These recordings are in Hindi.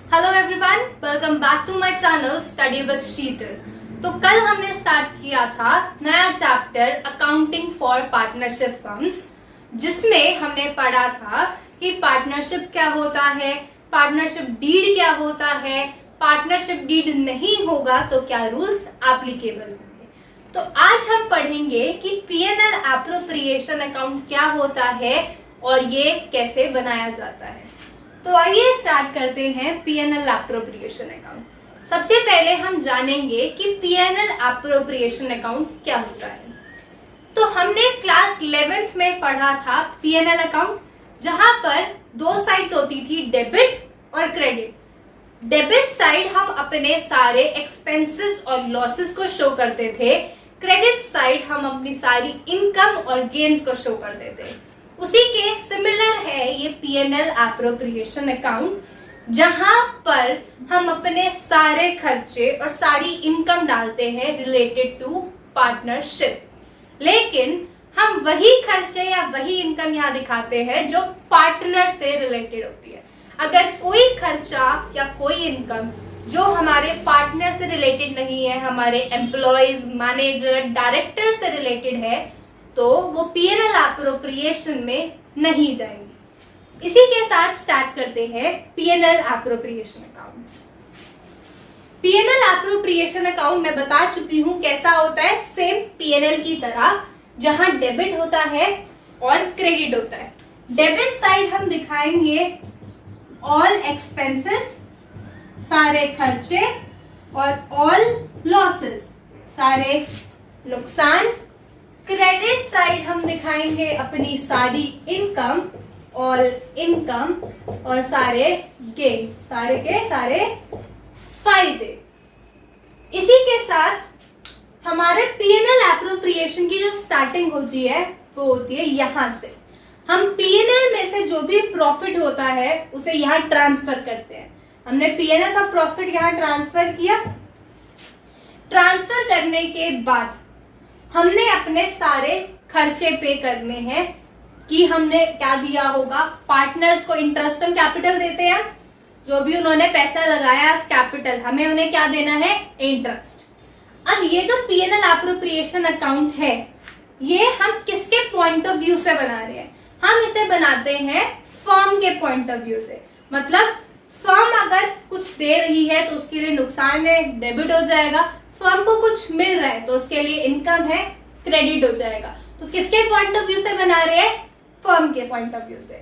Hello everyone, welcome back to my channel study with Sheetal. तो कल हमने स्टार्ट किया था नया chapter accounting for partnership firms, जिसमें हमने पढ़ा था कि पार्टनरशिप क्या होता है, पार्टनरशिप डीड क्या होता है, पार्टनरशिप डीड नहीं होगा तो क्या रूल्स एप्लीकेबल होंगे। तो आज हम पढ़ेंगे कि पीएनएल एप्रोप्रिएशन अकाउंट क्या होता है और ये कैसे बनाया जाता है। तो आइए स्टार्ट करते हैं पीएनएल एप्रोप्रिएशन अकाउंट। सबसे पहले हम जानेंगे कि पीएनएल एप्रोप्रिएशन अकाउंट क्या होता है। तो हमने क्लास 11th में पढ़ा था पीएनएल अकाउंट, जहां पर दो साइड्स होती थी, डेबिट और क्रेडिट। डेबिट साइड हम अपने सारे एक्सपेंसेस और लॉसेस को शो करते थे, क्रेडिट साइड हम अपनी सारी इनकम और गेन्स को शो करते थे। उसी के सिमिलर है ये पीएनएल एप्रोप्रिएशन अकाउंट, जहां पर हम अपने सारे खर्चे और सारी इनकम डालते हैं रिलेटेड टू पार्टनरशिप। लेकिन हम वही खर्चे या वही इनकम यहाँ दिखाते हैं जो पार्टनर से रिलेटेड होती है। अगर कोई खर्चा या कोई इनकम जो हमारे पार्टनर से रिलेटेड नहीं है, हमारे एम्प्लॉयज, मैनेजर, डायरेक्टर से रिलेटेड है, तो वो पीएनएल एप्रोप्रिएशन में नहीं जाएंगे। इसी के साथ स्टार्ट करते हैं PNL appropriation account. PNL appropriation account मैं बता चुकी हूं कैसा होता है, सेम पीएनएल की तरह, जहां डेबिट होता है और क्रेडिट होता है। डेबिट साइड हम दिखाएंगे ऑल एक्सपेंसेस, सारे खर्चे, और ऑल लॉसेस, सारे नुकसान। क्रेडिट साइड हम दिखाएंगे अपनी सारी इनकम, ऑल इनकम, और सारे गेन, सारे के सारे फायदे। इसी के साथ हमारे पीएनएल एप्रोप्रिएशन की जो स्टार्टिंग होती है वो होती है यहां से। हम पीएनएल में से जो भी प्रॉफिट होता है उसे यहां ट्रांसफर करते हैं। हमने पीएनएल का प्रॉफिट यहां ट्रांसफर किया। ट्रांसफर करने के बाद हमने अपने सारे खर्चे पे करने हैं कि हमने क्या दिया होगा। पार्टनर्स को इंटरेस्ट ऑन कैपिटल देते हैं, जो भी उन्होंने पैसा लगाया एज कैपिटल, हमें उन्हें क्या देना है, इंटरेस्ट। अब ये जो पीएनएल एप्रोप्रिएशन अकाउंट है, ये हम किसके पॉइंट ऑफ व्यू से बना रहे हैं? हम इसे बनाते हैं फर्म के पॉइंट ऑफ व्यू से। मतलब फर्म अगर कुछ दे रही है तो उसके लिए नुकसान है, डेबिट हो जाएगा। फर्म को कुछ मिल रहा है तो उसके लिए इनकम है, क्रेडिट हो जाएगा। तो किसके पॉइंट ऑफ व्यू से बना रहे हैं? फर्म के पॉइंट ऑफ व्यू से।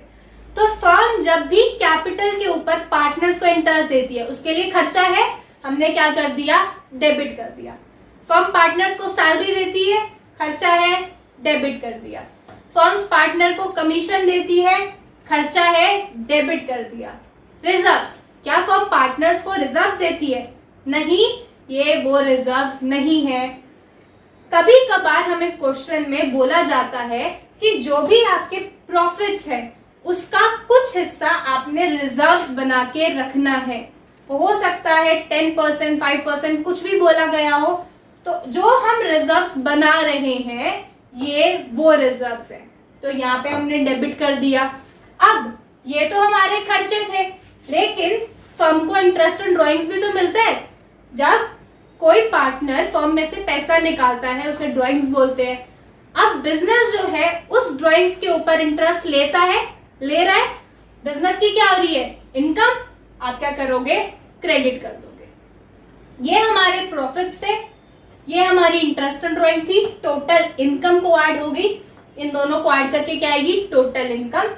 तो फर्म जब भी कैपिटल के ऊपर पार्टनर्स को इंटरेस्ट देती है, उसके लिए खर्चा है, हमने क्या कर दिया, डेबिट कर दिया। फर्म पार्टनर्स को सैलरी देती है, खर्चा है, डेबिट कर दिया। फर्म्स पार्टनर को कमीशन देती है, खर्चा है, डेबिट कर दिया। रिजर्व्स, क्या फर्म पार्टनर्स को रिजर्व्स देती है? नहीं, ये वो रिजर्व्स नहीं है। कभी कभार हमें क्वेश्चन में बोला जाता है कि जो भी आपके प्रॉफिट्स है उसका कुछ हिस्सा आपने रिजर्व्स बना के रखना है। हो सकता है 10%, 5%, कुछ भी बोला गया हो। तो जो हम रिजर्व्स बना रहे हैं ये वो रिजर्व्स है, तो यहाँ पे हमने डेबिट कर दिया। अब ये तो हमारे खर्चे थे, लेकिन फर्म को इंटरेस्ट ऑन ड्रॉइंग्स भी तो मिलता है। जब कोई पार्टनर फर्म में से पैसा निकालता है उसे ड्राइंग्स बोलते हैं। अब बिजनेस जो है उस ड्राइंग्स के ऊपर इंटरेस्ट लेता है, ले रहा है। बिजनेस की क्या हो रही है, इनकम। आप क्या करोगे, क्रेडिट कर दोगे। ये हमारे प्रॉफिट्स है, ये हमारी इंटरेस्ट ऑन ड्राइंग थी। टोटल इनकम को ऐड हो गई, इन दोनों को ऐड करके क्या आएगी, टोटल इनकम।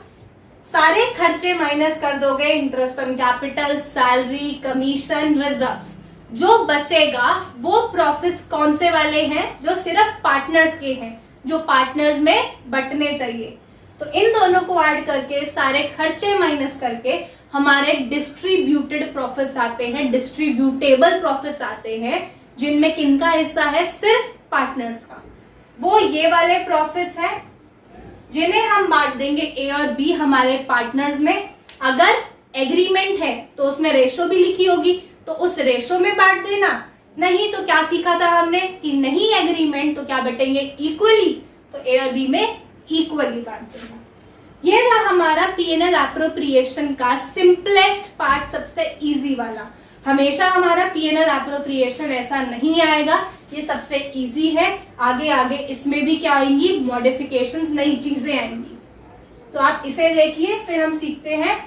सारे खर्चे माइनस कर दोगे, interest on capital, salary, commission, reserves. जो बचेगा वो प्रॉफिट्स कौन से वाले हैं, जो सिर्फ पार्टनर्स के हैं, जो पार्टनर्स में बंटने चाहिए। तो इन दोनों को ऐड करके, सारे खर्चे माइनस करके हमारे डिस्ट्रीब्यूटेड प्रॉफिट्स आते हैं, डिस्ट्रीब्यूटेबल प्रॉफिट्स आते हैं, जिनमें किनका हिस्सा है, सिर्फ पार्टनर्स का। वो ये वाले प्रॉफिट्स हैं जिन्हें हम बांट देंगे ए और बी हमारे पार्टनर्स में। अगर एग्रीमेंट है तो उसमें रेशो भी लिखी होगी, तो उस रेशो में बांट देना। नहीं तो क्या सीखा था हमने कि नहीं एग्रीमेंट तो क्या बटेंगे, इक्वली। तो ए और बी में इक्वली बांट देना। ये था हमारा पीएनएल एप्रोप्रिएशन का सिंपलेस्ट पार्ट, सबसे इजी वाला। हमेशा हमारा पीएनएल एप्रोप्रिएशन ऐसा नहीं आएगा, ये सबसे इजी है। आगे आगे इसमें भी क्या आएंगी, मॉडिफिकेशंस, नई चीजें आएंगी। तो आप इसे देखिए, फिर हम सीखते हैं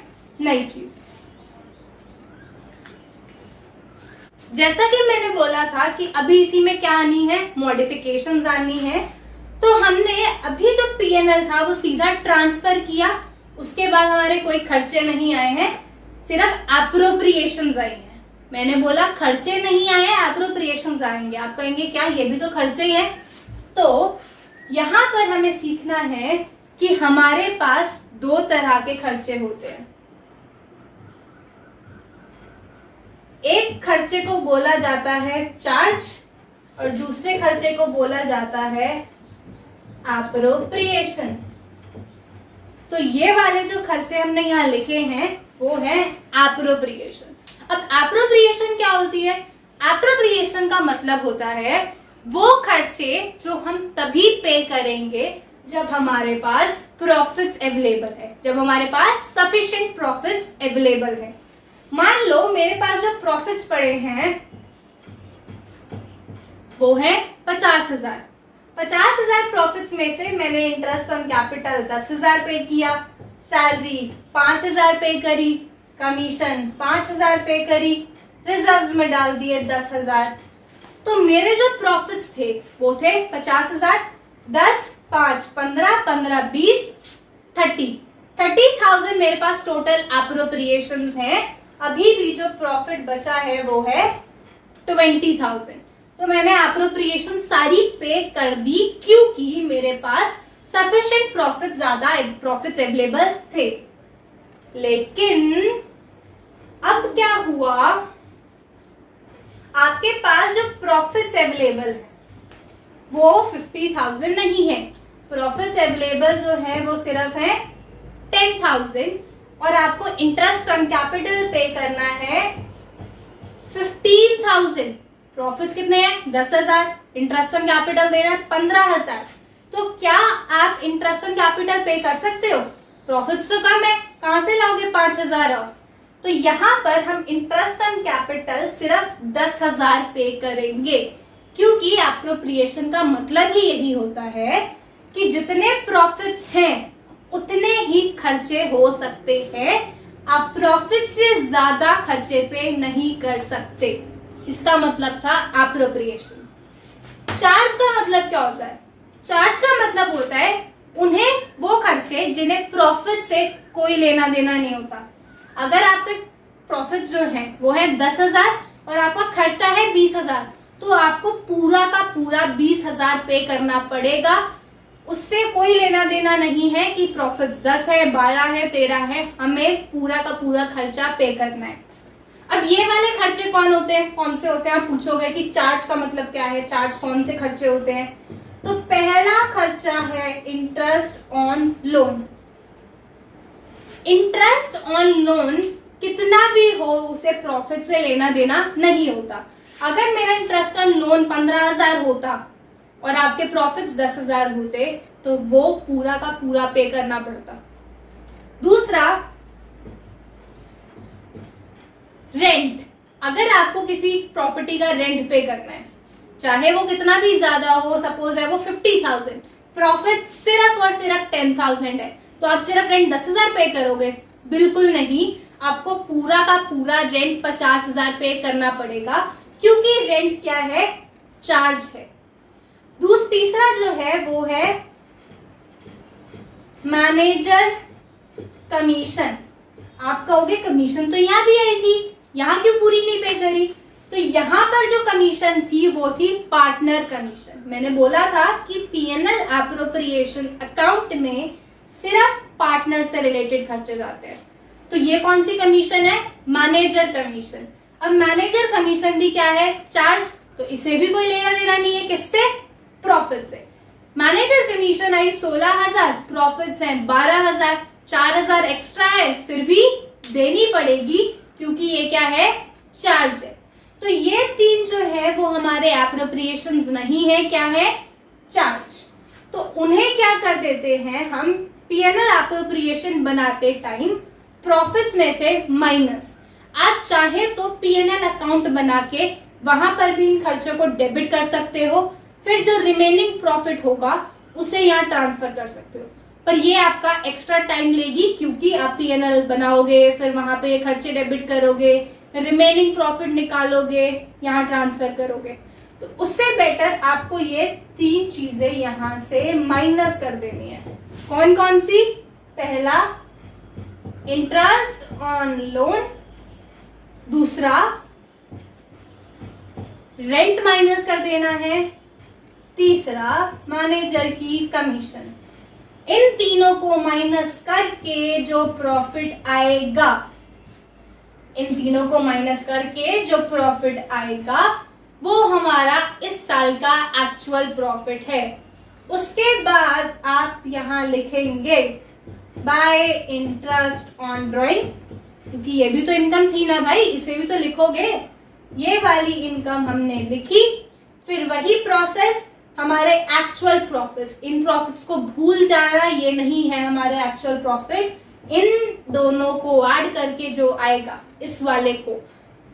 नई चीज। जैसा कि मैंने बोला था कि अभी इसी में क्या आनी है, मॉडिफिकेशंस आनी है। तो हमने अभी जो पीएनएल था वो सीधा ट्रांसफर किया, उसके बाद हमारे कोई खर्चे नहीं आए हैं, सिर्फ एप्रोप्रिएशंस आए हैं। मैंने बोला खर्चे नहीं आए, एप्रोप्रिएशंस आएंगे। आप कहेंगे क्या, ये भी तो खर्चे ही हैं। तो यहां पर हमें सीखना है कि हमारे पास दो तरह के खर्चे होते हैं। एक खर्चे को बोला जाता है चार्ज और दूसरे खर्चे को बोला जाता है एप्रोप्रिएशन। तो ये वाले जो खर्चे हमने यहाँ लिखे हैं वो है एप्रोप्रिएशन। अब एप्रोप्रिएशन क्या होती है? एप्रोप्रिएशन का मतलब होता है वो खर्चे जो हम तभी पे करेंगे जब हमारे पास प्रॉफिट्स अवेलेबल है, जब हमारे पास सफिशिएंट प्रॉफिट्स अवेलेबल है। मान लो मेरे पास जो प्रॉफिट्स पड़े हैं वो है 50,000। 50,000 प्रॉफिट्स में से मैंने इंटरेस्ट ऑन कैपिटल 10,000 पे किया, सैलरी 5,000 पे करी, कमीशन 5,000 पे करी, रिजर्व्स में डाल दिए 10,000। तो मेरे जो प्रॉफिट्स थे वो थे 50,000, 10, 5, 15, 15, 20, 30,000 मेरे पास टोटल एप्रोप्रिएशंस हैं। अभी भी जो प्रॉफिट बचा है वो है 20,000। तो मैंने एप्रोप्रिएशन सारी पे कर दी क्योंकि मेरे पास सफिशिएंट प्रॉफिट, ज्यादा प्रॉफिट्स अवेलेबल थे। लेकिन अब क्या हुआ, आपके पास जो प्रॉफिट्स अवेलेबल है वो 50,000 नहीं है। प्रॉफिट्स अवेलेबल जो है वो सिर्फ है 10,000 और आपको इंटरेस्ट ऑन कैपिटल पे करना है 15,000। प्रॉफिट्स कितने हैं? 10,000। इंटरेस्ट ऑन कैपिटल देना है 15,000। तो क्या आप इंटरेस्ट ऑन कैपिटल पे कर सकते हो? प्रॉफिट्स तो कम है, कहां से लाओगे 5,000 और? तो यहां पर हम इंटरेस्ट ऑन कैपिटल सिर्फ 10,000 पे करेंगे क्योंकि एप्रोप्रिएशन का मतलब ही यही होता है कि जितने प्रॉफिट्स हैं उतने ही खर्चे हो सकते हैं, आप प्रॉफिट से ज्यादा खर्चे पे नहीं कर सकते। इसका मतलब था एप्रोप्रिएशन। चार्ज का मतलब क्या होता है? चार्ज का मतलब होता है उन्हें वो खर्चे जिन्हें प्रॉफिट से कोई लेना देना नहीं होता। अगर आपके प्रॉफिट जो है वो है 10,000 और आपका खर्चा है 20,000, तो आपको पूरा का पूरा 20,000 पे करना पड़ेगा। उससे कोई लेना देना नहीं है कि प्रॉफिट 10 है, 12 है, 13 है, हमें पूरा का पूरा खर्चा पे करना है। अब ये वाले खर्चे कौन होते हैं, कौन से होते हैं? आप पूछोगे कि चार्ज का मतलब क्या है, चार्ज कौन से खर्चे होते हैं? तो पहला खर्चा है interest on loan. Interest on loan कितना भी हो उसे प्रॉफिट से लेना देना नहीं होता। अगर मेरा इंटरेस्ट ऑन लोन 15,000 होता और आपके प्रॉफिट्स 10,000 होते तो वो पूरा का पूरा पे करना पड़ता। दूसरा, रेंट। अगर आपको किसी प्रॉपर्टी का रेंट पे करना है, चाहे वो कितना भी ज्यादा हो, सपोज है वो 50,000, प्रॉफिट सिर्फ और सिर्फ 10,000 है, तो आप सिर्फ रेंट 10,000 पे करोगे? बिल्कुल नहीं, आपको पूरा का पूरा रेंट 50,000 पे करना पड़ेगा क्योंकि रेंट क्या है? चार्ज है। तीसरा जो है वो है मैनेजर कमीशन। आप कहोगे कमीशन तो यहां भी आई थी, यहां क्यों पूरी नहीं पे करी? तो यहां पर जो कमीशन थी वो थी पार्टनर कमीशन। मैंने बोला था कि पीएनएल एप्रोप्रिएशन अकाउंट में सिर्फ पार्टनर से रिलेटेड खर्चे जाते हैं। तो ये कौन सी कमीशन है? Manager commission. अब मैनेजर कमीशन भी क्या है? चार्ज। तो इसे भी कोई लेना देना नहीं है, किससे? प्रॉफिट से। मैनेजर कमीशन आई 16,000, प्रॉफिट्स हैं 12,000, 4,000 एक्स्ट्रा है, फिर भी देनी पड़ेगी क्योंकि ये क्या है? चार्ज है। तो ये तीन जो है वो हमारे एप्रोप्रिएशंस नहीं है, क्या है? चार्ज। तो उन्हें क्या कर देते हैं हम? पीएनएल एप्रोप्रिएशन बनाते टाइम प्रॉफिट्स में से माइनस, आप चाहे तो पीएनएल अकाउंट बना के वहां पर भी इन खर्चों को डेबिट कर सकते हो, फिर जो रिमेनिंग प्रॉफिट होगा उसे यहाँ ट्रांसफर कर सकते हो। पर ये आपका एक्स्ट्रा टाइम लेगी क्योंकि आप पीएनएल बनाओगे, फिर वहां पे ये खर्चे डेबिट करोगे, रिमेनिंग प्रॉफिट निकालोगे, यहाँ ट्रांसफर करोगे। तो उससे बेटर आपको ये 3 चीजें यहां से माइनस कर देनी है। कौन कौन सी? पहला इंटरेस्ट ऑन लोन, दूसरा रेंट माइनस कर देना है, तीसरा मैनेजर की कमीशन। इन तीनों को माइनस करके जो प्रॉफिट आएगा, इन तीनों को माइनस करके जो प्रॉफिट आएगा वो हमारा इस साल का एक्चुअल प्रॉफिट है। उसके बाद आप यहां लिखेंगे बाय इंटरेस्ट ऑन ड्रॉइंग, क्योंकि ये भी तो इनकम थी ना भाई, इसे भी तो लिखोगे। ये वाली इनकम हमने लिखी, फिर वही प्रोसेस हमारे एक्चुअल प्रॉफिट्स, इन प्रॉफिट्स को भूल जाना, ये नहीं है हमारे एक्चुअल प्रॉफिट। इन दोनों को ऐड करके जो आएगा, इस वाले को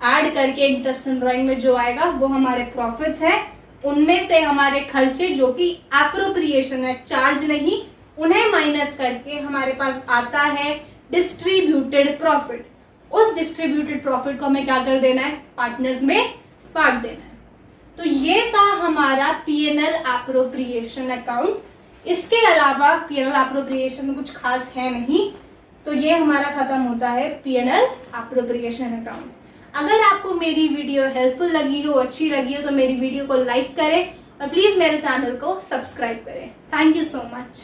ऐड करके इंटरेस्ट ऑन ड्रॉइंग में जो आएगा वो हमारे प्रॉफिट्स हैं। उनमें से हमारे खर्चे जो कि एप्रोप्रिएशन है, चार्ज नहीं, उन्हें माइनस करके हमारे पास आता है डिस्ट्रीब्यूटेड प्रॉफिट। उस डिस्ट्रीब्यूटेड प्रॉफिट को हमें क्या कर देना है? पार्टनर्स में बांट देना है। तो ये था हमारा पीएनएल एप्रोप्रिएशन अकाउंट। इसके अलावा पीएनएल एप्रोप्रिएशन में कुछ खास है नहीं, तो ये हमारा खत्म होता है पीएनएल एप्रोप्रिएशन अकाउंट। अगर आपको मेरी वीडियो हेल्पफुल लगी हो, अच्छी लगी हो, तो मेरी वीडियो को लाइक करें और प्लीज मेरे चैनल को सब्सक्राइब करें। Thank you so much.